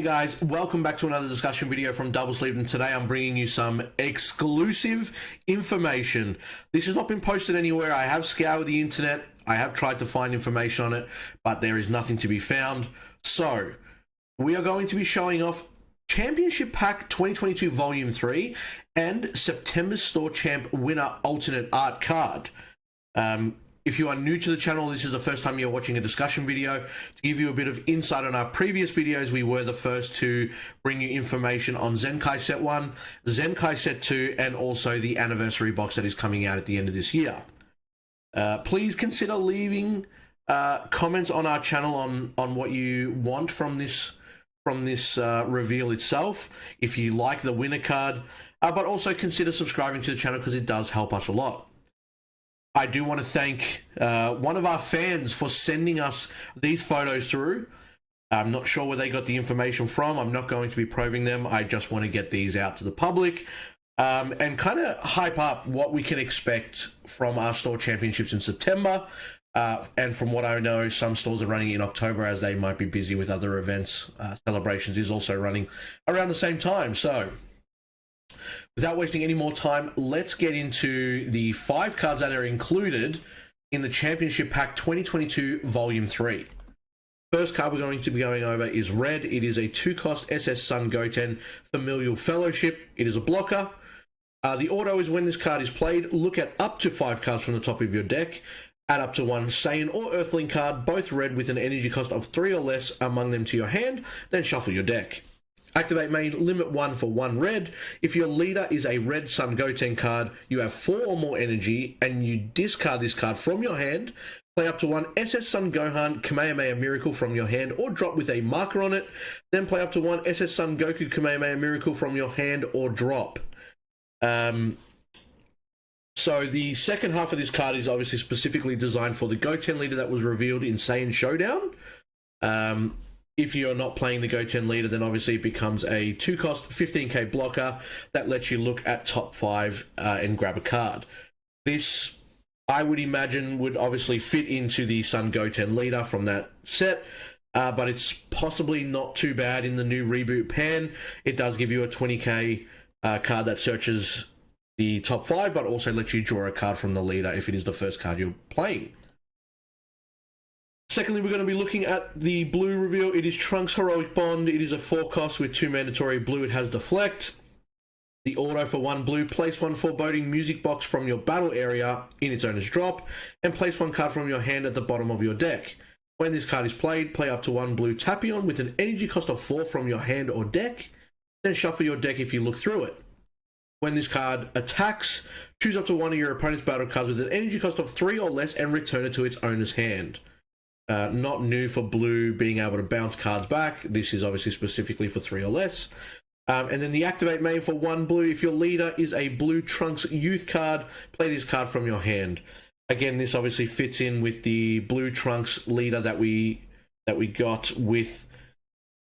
Hey guys, welcome back to another discussion video from Double Sleeved, and today I'm bringing you some exclusive information. This has not been posted anywhere. I have scoured the internet, I have tried to find information on it, but there is nothing to be found. So, we are going to be showing off Championship Pack 2022 Volume 3 and September Store Champ Winner Alternate Art Card. If you are new to the channel, this is the first time you're watching a discussion video. To give you a bit of insight on our previous videos, we were the first to bring you information on Zenkai Set 1, Zenkai Set 2, and also the anniversary box that is coming out at the end of this year. Please consider leaving comments on our channel on what you want from this reveal itself, if you like the winner card, but also consider subscribing to the channel because it does help us a lot. I do want to thank one of our fans for sending us these photos through. I'm not sure where they got the information from. I'm not going to be probing them. I just want to get these out to the public and kind of hype up what we can expect from our store championships in September. And from what I know, some stores are running in October as they might be busy with other events. Celebrations is also running around the same time. So, without wasting any more time, let's get into the 5 cards that are included in the Championship Pack 2022 Volume 3. First card we're going to be going over is red. It is a 2-cost SS Sun Goten Familial Fellowship. It is a blocker. The auto is when this card is played, look at up to 5 cards from the top of your deck. Add up to 1 Saiyan or Earthling card, both red with an energy cost of 3 or less among them to your hand, then shuffle your deck. Activate main, limit 1 for 1 red. If your leader is a red Sun Goten card, you have 4 or more energy, and you discard this card from your hand. Play up to 1 SS Sun Gohan Kamehameha Miracle from your hand or drop with a marker on it. Then play up to 1 SS Sun Goku Kamehameha Miracle from your hand or drop. So the second half of this card is obviously specifically designed for the Goten leader that was revealed in Saiyan Showdown. If you're not playing the Goten leader, then obviously it becomes a 2-cost 15k blocker that lets you look at top 5 and grab a card. This, I would imagine, would obviously fit into the Sun Goten leader from that set, but it's possibly not too bad in the new reboot pan. It does give you a 20k card that searches the top 5, but also lets you draw a card from the leader if it is the first card you're playing. Secondly, we're going to be looking at the blue reveal. It is Trunks Heroic Bond. It is a 4-cost with 2 mandatory blue. It has Deflect. The auto for 1 blue. Place 1 foreboding music box from your battle area in its owner's drop. And place 1 card from your hand at the bottom of your deck. When this card is played, play up to 1 blue Tapion with an energy cost of 4 from your hand or deck. Then shuffle your deck if you look through it. When this card attacks, choose up to 1 of your opponent's battle cards with an energy cost of 3 or less and return it to its owner's hand. Not new for blue being able to bounce cards back. This is obviously specifically for 3 or less. And then the activate main for 1 blue. If your leader is a blue Trunks Youth card, play this card from your hand. Again, this obviously fits in with the blue Trunks leader that we got with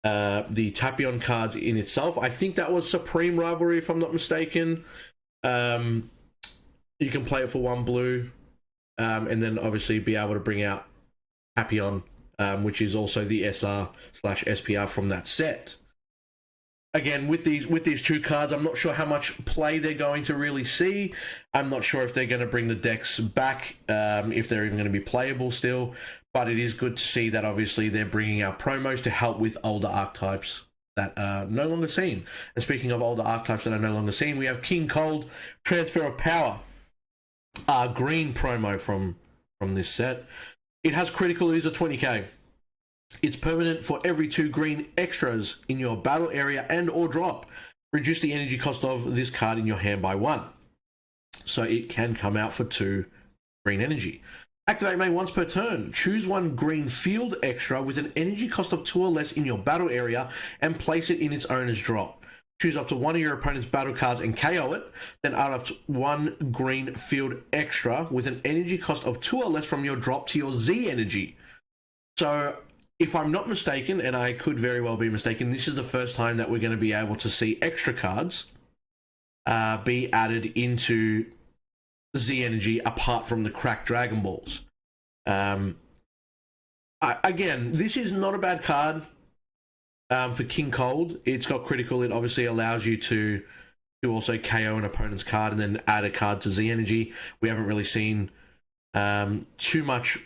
the Tapion cards in itself. I think that was Supreme Rivalry, if I'm not mistaken. You can play it for 1 blue, and then obviously be able to bring out Tapion, which is also the SR/SPR from that set. Again, with these 2 cards, I'm not sure how much play they're going to really see. I'm not sure if they're going to bring the decks back, if they're even going to be playable still. But it is good to see that obviously they're bringing out promos to help with older archetypes that are no longer seen. And speaking of older archetypes that are no longer seen, we have King Cold, Transfer of Power, green promo from this set. It has critical, it is a 20k. It's permanent for every 2 green extras in your battle area and or drop. Reduce the energy cost of this card in your hand by 1. So it can come out for 2 green energy. Activate main once per turn. Choose 1 green field extra with an energy cost of 2 or less in your battle area and place it in its owner's drop. Choose up to 1 of your opponent's battle cards and KO it. Then add up to 1 green field extra with an energy cost of 2 or less from your drop to your Z energy. So, if I'm not mistaken, and I could very well be mistaken, this is the first time that we're going to be able to see extra cards be added into Z energy apart from the cracked Dragon Balls. Again, this is not a bad card. For King Cold, it's got critical. It obviously allows you to also KO an opponent's card and then add a card to Z energy. We haven't really seen too much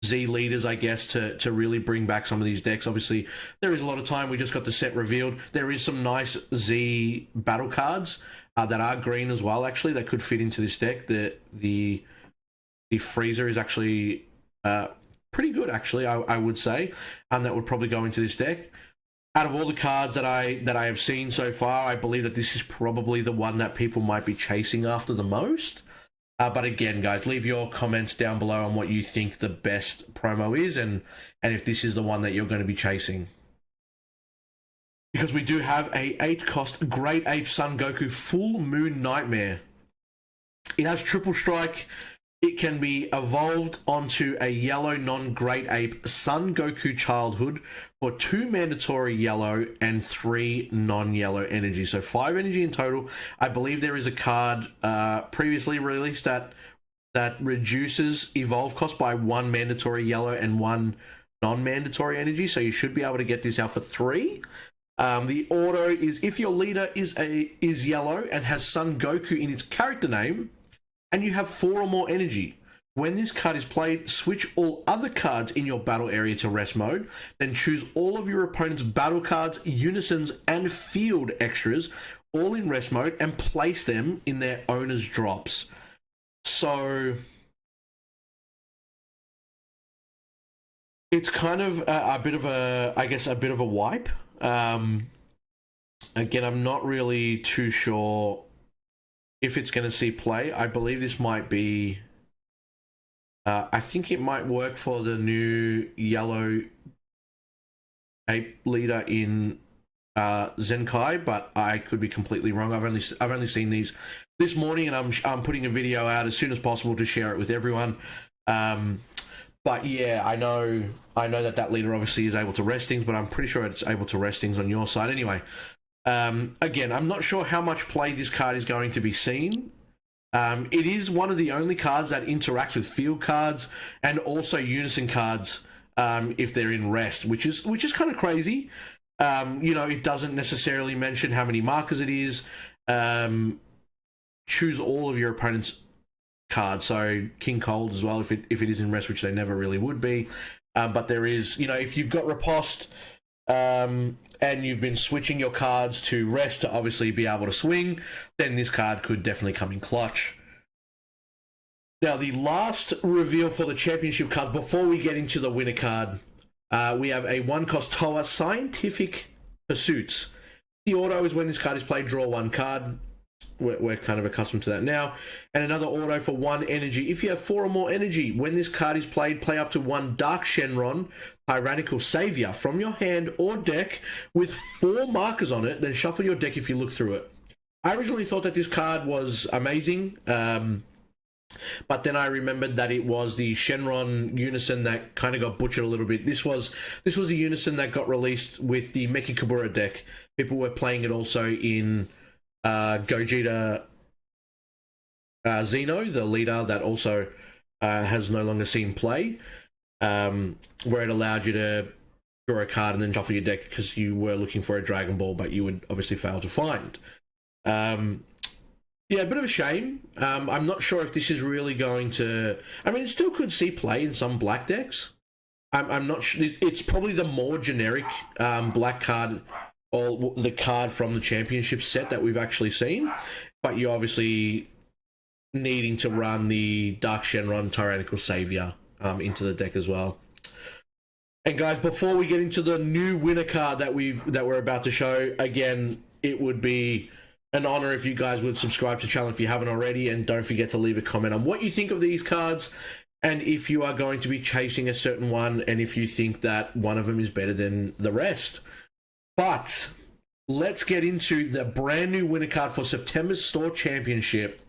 Z leaders, I guess, to really bring back some of these decks. Obviously, there is a lot of time. We just got the set revealed. There is some nice Z battle cards that are green as well, actually, that could fit into this deck. The freezer is actually pretty good, actually, I would say, and that would probably go into this deck. Out of all the cards that I have seen so far, I believe that this is probably the one that people might be chasing after the most. But again, guys, leave your comments down below on what you think the best promo is, and if this is the one that you're going to be chasing. Because we do have a 8-cost Great Ape Sun Goku Full Moon Nightmare. It has triple strike. It can be evolved onto a yellow non-Great Ape Sun Goku Childhood for 2 mandatory yellow and 3 non-yellow energy. So 5 energy in total. I believe there is a card previously released that reduces evolve cost by 1 mandatory yellow and 1 non-mandatory energy. So you should be able to get this out for 3. The auto is if your leader is yellow and has Sun Goku in its character name, and you have 4 or more energy. When this card is played, switch all other cards in your battle area to rest mode, then choose all of your opponent's battle cards, unisons, and field extras, all in rest mode, and place them in their owner's drops. So it's kind of a bit of a, I guess, a bit of a wipe. Again, I'm not really too sure if it's going to see play. I believe this might be... I think it might work for the new yellow ape leader in Zenkai, but I could be completely wrong. I've only seen these this morning, and I'm putting a video out as soon as possible to share it with everyone. But yeah, I know that leader obviously is able to rest things, but I'm pretty sure it's able to rest things on your side anyway. Again, I'm not sure how much play this card is going to be seen. It is one of the only cards that interacts with field cards and also unison cards if they're in rest, which is kind of crazy. You know, it doesn't necessarily mention how many markers it is. Choose all of your opponent's cards, so King Cold as well if it is in rest, which they never really would be. But there is, you know, if you've got Riposte, and you've been switching your cards to rest to obviously be able to swing, then this card could definitely come in clutch. Now, the last reveal for the championship cards, before we get into the winner card, we have a 1-cost Toa Scientific Pursuits. The auto is when this card is played, draw 1 card. We're kind of accustomed to that now. And another auto for 1 energy. If you have 4 or more energy, when this card is played, play up to 1 Dark Shenron Tyrannical Savior from your hand or deck with 4 markers on it, then shuffle your deck if you look through it. I originally thought that this card was amazing, but then I remembered that it was the Shenron Unison that kind of got butchered a little bit. This was the Unison that got released with the Mechikabura deck. People were playing it also in Gogeta Xeno, the leader that also has no longer seen play, where it allowed you to draw a card and then shuffle your deck because you were looking for a Dragon Ball, but you would obviously fail to find. Yeah, a bit of a shame. I'm not sure if this is really going to... I mean, it still could see play in some black decks. I'm not sure. It's probably the more generic black card, or the card from the championship set that we've actually seen, but you're obviously needing to run the Dark Shenron Tyrannical Savior into the deck as well. And guys, before we get into the new winner card that we're about to show, again, it would be an honor if you guys would subscribe to the channel if you haven't already, and don't forget to leave a comment on what you think of these cards, and if you are going to be chasing a certain one, and if you think that one of them is better than the rest. But let's get into the brand new winner card for September's Store Championship.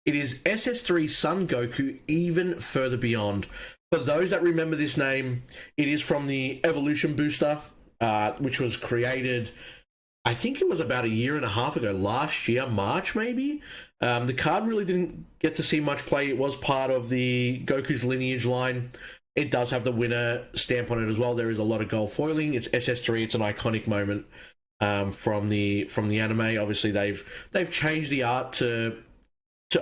It is SS3 Sun Goku Even Further Beyond. For those that remember this name, it is from the Evolution Booster, which was created, I think it was about 1.5 years ago, last year, March maybe. The card really didn't get to see much play. It was part of the Goku's Lineage line. It does have the winner stamp on it as well. There is a lot of gold foiling. It's SS3. It's an iconic moment from the anime. Obviously, they've changed the art to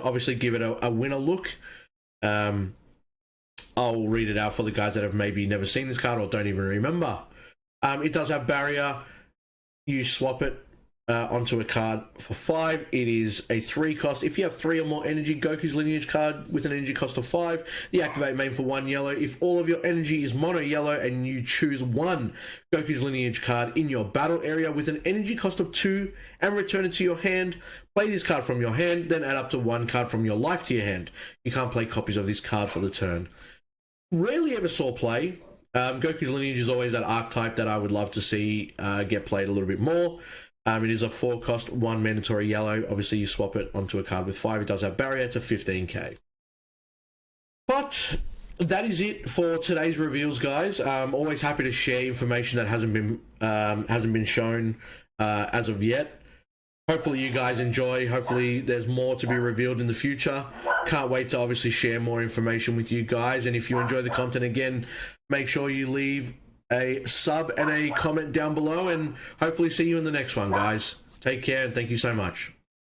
obviously give it a winner look. I'll read it out for the guys that have maybe never seen this card or don't even remember. It does have barrier. You swap it onto a card for 5. It is a 3 cost. If you have 3 or more energy, Goku's lineage card with an energy cost of 5, the activate main for 1 yellow. If all of your energy is mono yellow and you choose 1 Goku's lineage card in your battle area with an energy cost of 2 and return it to your hand, play this card from your hand, then add up to 1 card from your life to your hand. You can't play copies of this card for the turn. Rarely ever saw play. Goku's lineage is always that archetype that I would love to see get played a little bit more. It is a 4 cost, 1 mandatory yellow. Obviously, you swap it onto a card with 5. It does have barrier to 15k. But that is it for today's reveals, guys. I'm always happy to share information that hasn't been shown as of yet. Hopefully you guys enjoy. Hopefully there's more to be revealed in the future. Can't wait to obviously share more information with you guys. And if you enjoy the content, again, make sure you leave a sub and a comment down below, and hopefully see you in the next one, guys. Take care and thank you so much.